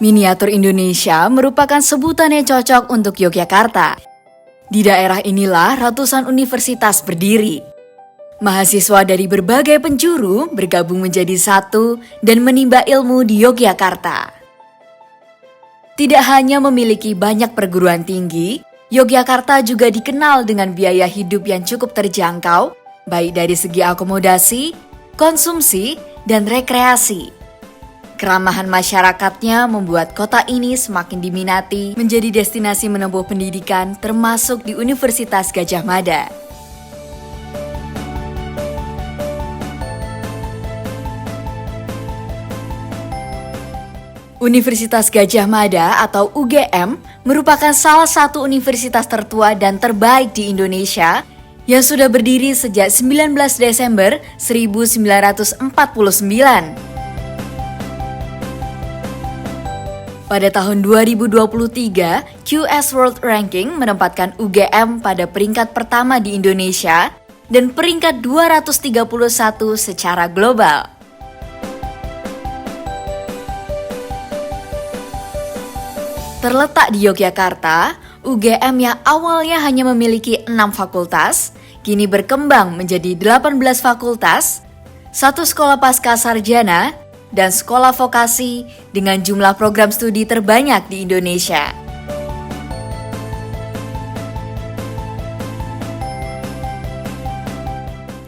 Miniatur Indonesia merupakan sebutan yang cocok untuk Yogyakarta. Di daerah inilah ratusan universitas berdiri. Mahasiswa dari berbagai penjuru bergabung menjadi satu dan menimba ilmu di Yogyakarta. Tidak hanya memiliki banyak perguruan tinggi, Yogyakarta juga dikenal dengan biaya hidup yang cukup terjangkau, baik dari segi akomodasi, konsumsi, dan rekreasi. Keramahan masyarakatnya membuat kota ini semakin diminati menjadi destinasi menempuh pendidikan termasuk di Universitas Gadjah Mada. Universitas Gadjah Mada atau UGM merupakan salah satu universitas tertua dan terbaik di Indonesia yang sudah berdiri sejak 19 Desember 1949. Pada tahun 2023, QS World Ranking menempatkan UGM pada peringkat pertama di Indonesia dan peringkat 231 secara global. Terletak di Yogyakarta, UGM yang awalnya hanya memiliki 6 fakultas, kini berkembang menjadi 18 fakultas, 1 sekolah pasca sarjana, dan sekolah vokasi dengan jumlah program studi terbanyak di Indonesia.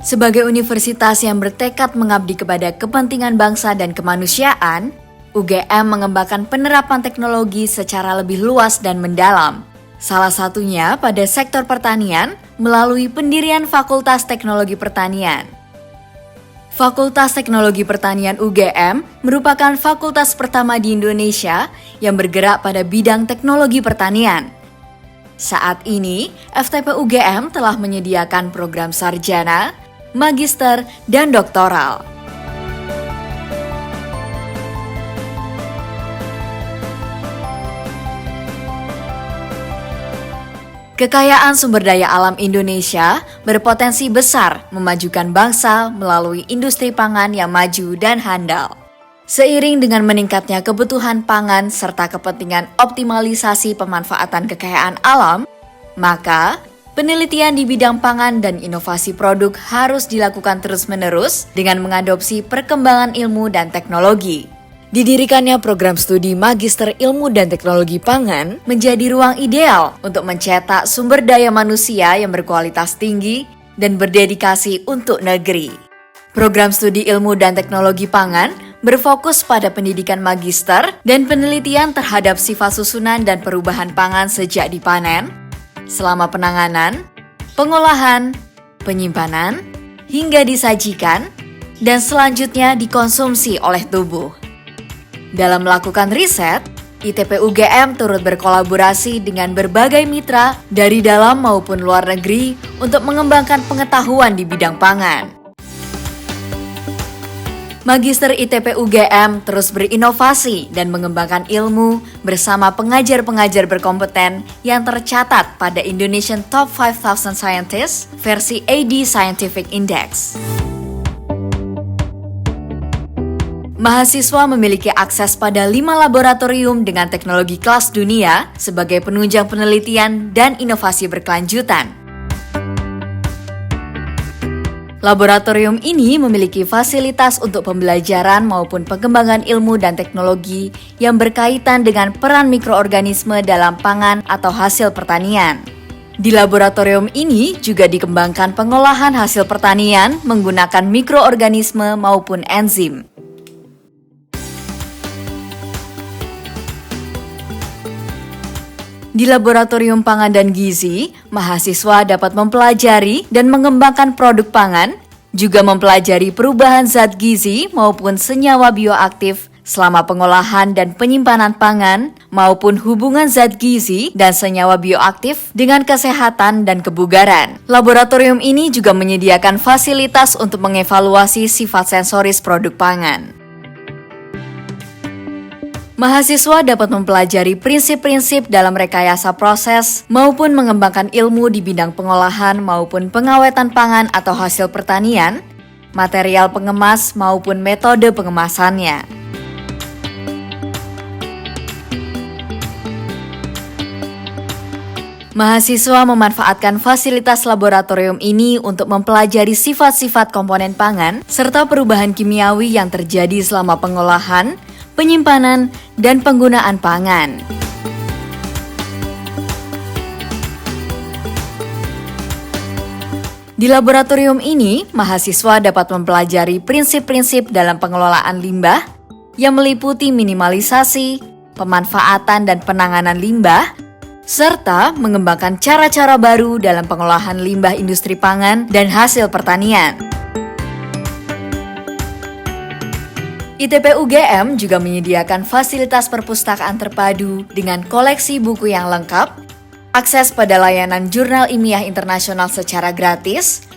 Sebagai universitas yang bertekad mengabdi kepada kepentingan bangsa dan kemanusiaan, UGM mengembangkan penerapan teknologi secara lebih luas dan mendalam. Salah satunya pada sektor pertanian melalui pendirian Fakultas Teknologi Pertanian. Fakultas Teknologi Pertanian UGM merupakan fakultas pertama di Indonesia yang bergerak pada bidang teknologi pertanian. Saat ini, FTP UGM telah menyediakan program sarjana, magister, dan doktoral. Kekayaan sumber daya alam Indonesia berpotensi besar memajukan bangsa melalui industri pangan yang maju dan handal. Seiring dengan meningkatnya kebutuhan pangan serta kepentingan optimalisasi pemanfaatan kekayaan alam, maka penelitian di bidang pangan dan inovasi produk harus dilakukan terus-menerus dengan mengadopsi perkembangan ilmu dan teknologi. Didirikannya program studi Magister Ilmu dan Teknologi Pangan menjadi ruang ideal untuk mencetak sumber daya manusia yang berkualitas tinggi dan berdedikasi untuk negeri. Program studi Ilmu dan Teknologi Pangan berfokus pada pendidikan magister dan penelitian terhadap sifat susunan dan perubahan pangan sejak dipanen, selama penanganan, pengolahan, penyimpanan, hingga disajikan, dan selanjutnya dikonsumsi oleh tubuh. Dalam melakukan riset, ITP UGM turut berkolaborasi dengan berbagai mitra dari dalam maupun luar negeri untuk mengembangkan pengetahuan di bidang pangan. Magister ITP UGM terus berinovasi dan mengembangkan ilmu bersama pengajar-pengajar berkompeten yang tercatat pada Indonesian Top 5,000 Scientists versi AD Scientific Index. Mahasiswa memiliki akses pada 5 laboratorium dengan teknologi kelas dunia sebagai penunjang penelitian dan inovasi berkelanjutan. Laboratorium ini memiliki fasilitas untuk pembelajaran maupun pengembangan ilmu dan teknologi yang berkaitan dengan peran mikroorganisme dalam pangan atau hasil pertanian. Di laboratorium ini juga dikembangkan pengolahan hasil pertanian menggunakan mikroorganisme maupun enzim. Di Laboratorium Pangan dan Gizi, mahasiswa dapat mempelajari dan mengembangkan produk pangan, juga mempelajari perubahan zat gizi maupun senyawa bioaktif selama pengolahan dan penyimpanan pangan, maupun hubungan zat gizi dan senyawa bioaktif dengan kesehatan dan kebugaran. Laboratorium ini juga menyediakan fasilitas untuk mengevaluasi sifat sensoris produk pangan. Mahasiswa dapat mempelajari prinsip-prinsip dalam rekayasa proses maupun mengembangkan ilmu di bidang pengolahan maupun pengawetan pangan atau hasil pertanian, material pengemas maupun metode pengemasannya. Mahasiswa memanfaatkan fasilitas laboratorium ini untuk mempelajari sifat-sifat komponen pangan serta perubahan kimiawi yang terjadi selama pengolahan, penyimpanan, dan penggunaan pangan. Di laboratorium ini, mahasiswa dapat mempelajari prinsip-prinsip dalam pengelolaan limbah yang meliputi minimalisasi, pemanfaatan dan penanganan limbah, serta mengembangkan cara-cara baru dalam pengolahan limbah industri pangan dan hasil pertanian. ITP UGM juga menyediakan fasilitas perpustakaan terpadu dengan koleksi buku yang lengkap, akses pada layanan jurnal ilmiah internasional secara gratis,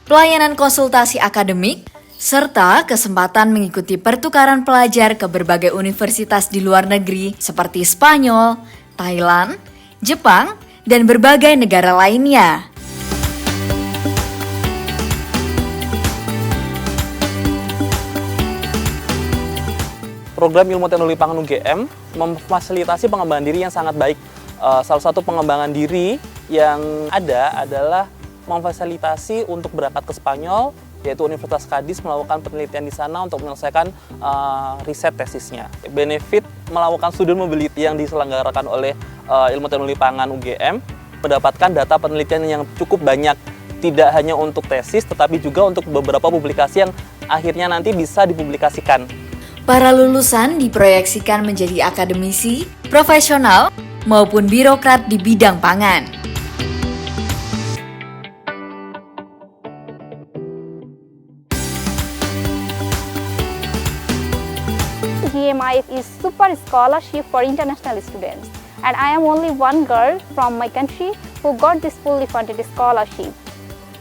pelayanan konsultasi akademik, serta kesempatan mengikuti pertukaran pelajar ke berbagai universitas di luar negeri seperti Spanyol, Thailand, Jepang, dan berbagai negara lainnya. Program Ilmu Teknologi Pangan UGM memfasilitasi pengembangan diri yang sangat baik. Salah satu pengembangan diri yang ada adalah memfasilitasi untuk berangkat ke Spanyol, yaitu Universitas Cádiz, melakukan penelitian di sana untuk menyelesaikan riset tesisnya. Benefit melakukan student mobility yang diselenggarakan oleh Ilmu Teknologi Pangan UGM, mendapatkan data penelitian yang cukup banyak, tidak hanya untuk tesis, tetapi juga untuk beberapa publikasi yang akhirnya nanti bisa dipublikasikan. Para lulusan diproyeksikan menjadi akademisi, profesional, maupun birokrat di bidang pangan. GMIF is super scholarship for international students, and I am only one girl from my country who got this fully funded scholarship.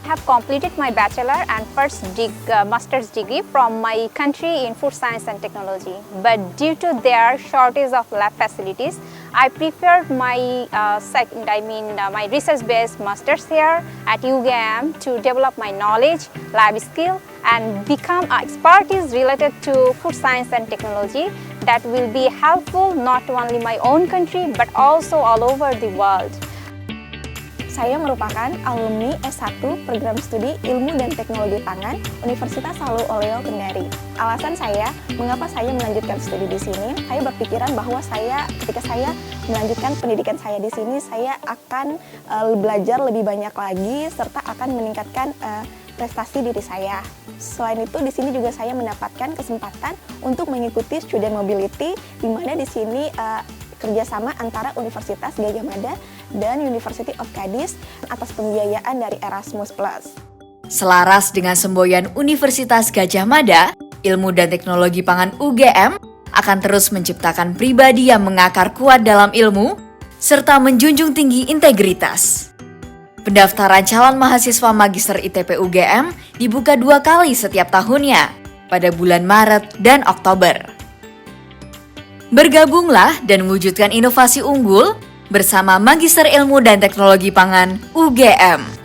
I have completed my bachelor and first master's degree from my country in food science and technology, but due to their shortage of lab facilities, I preferred my my research-based master's here at UGM to develop my knowledge, lab skill, and become expertise related to food science and technology that will be helpful not only my own country but also all over the world. Saya merupakan alumni S1 Program Studi Ilmu dan Teknologi Pangan Universitas Salud Oleo Kendari. Alasan saya, mengapa saya melanjutkan studi di sini, saya berpikiran bahwa ketika saya melanjutkan pendidikan saya di sini, saya akan belajar lebih banyak lagi serta akan meningkatkan prestasi diri saya. Selain itu, di sini juga saya mendapatkan kesempatan untuk mengikuti student mobility, di mana di sini kerjasama antara Universitas Gadjah Mada dan University of Cádiz atas pembiayaan dari Erasmus+. Selaras dengan semboyan Universitas Gadjah Mada, Ilmu dan Teknologi Pangan UGM akan terus menciptakan pribadi yang mengakar kuat dalam ilmu, serta menjunjung tinggi integritas. Pendaftaran calon mahasiswa Magister ITP UGM dibuka 2 kali setiap tahunnya, pada bulan Maret dan Oktober. Bergabunglah dan mewujudkan inovasi unggul bersama Magister Ilmu dan Teknologi Pangan UGM.